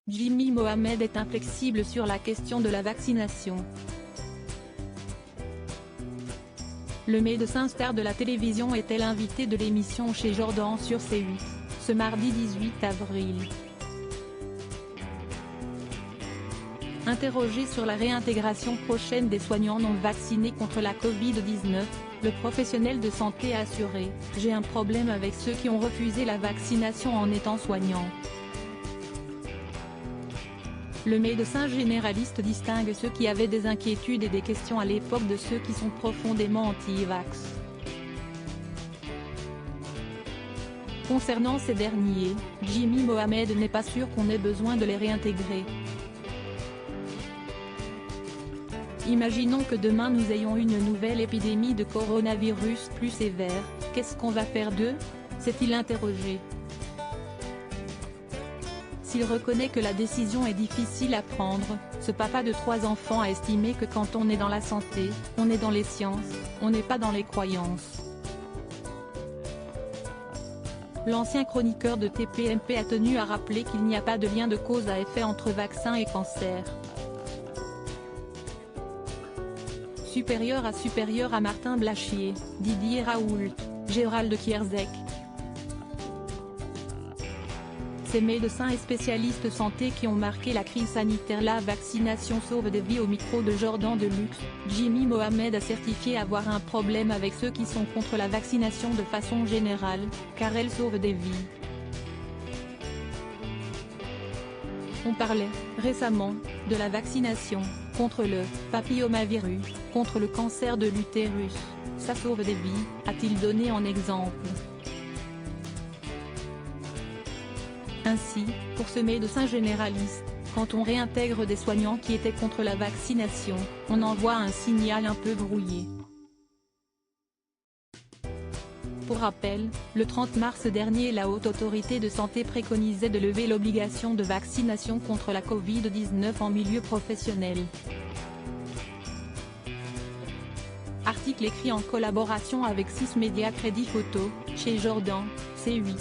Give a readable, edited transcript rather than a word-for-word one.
Jimmy Mohamed est inflexible sur la question de la vaccination. Le médecin star de la télévision était l'invité de l'émission Chez Jordan sur C8, ce mardi 18 avril. Interrogé sur la réintégration prochaine des soignants non vaccinés contre la Covid-19, le professionnel de santé a assuré « J'ai un problème avec ceux qui ont refusé la vaccination en étant soignants ». Le médecin généraliste distingue ceux qui avaient des inquiétudes et des questions à l'époque de ceux qui sont profondément anti-vax. Concernant ces derniers, Jimmy Mohamed n'est pas sûr qu'on ait besoin de les réintégrer. Imaginons que demain nous ayons une nouvelle épidémie de coronavirus plus sévère, qu'est-ce qu'on va faire d'eux ? S'est-il interrogé. S'il reconnaît que la décision est difficile à prendre, ce papa de 3 enfants a estimé que quand on est dans la santé, on est dans les sciences, on n'est pas dans les croyances. L'ancien chroniqueur de TPMP a tenu à rappeler qu'il n'y a pas de lien de cause à effet entre vaccin et cancer. Supérieur à Martin Blachier, Didier Raoult, Gérald Kierzek. Ces médecins et spécialistes santé qui ont marqué la crise sanitaire. La vaccination sauve des vies. Au micro de Jordan Deluxe, Jimmy Mohamed a certifié avoir un problème avec ceux qui sont contre la vaccination de façon générale, car elle sauve des vies. On parlait, récemment, de la vaccination, contre le papillomavirus, contre le cancer de l'utérus, ça sauve des vies, a-t-il donné en exemple. Ainsi, pour ce médecin généraliste, quand on réintègre des soignants qui étaient contre la vaccination, on envoie un signal un peu brouillé. Pour rappel, le 30 mars dernier la Haute Autorité de Santé préconisait de lever l'obligation de vaccination contre la Covid-19 en milieu professionnel. Article écrit en collaboration avec 6 médias Crédit Photo, chez Jordan, C8.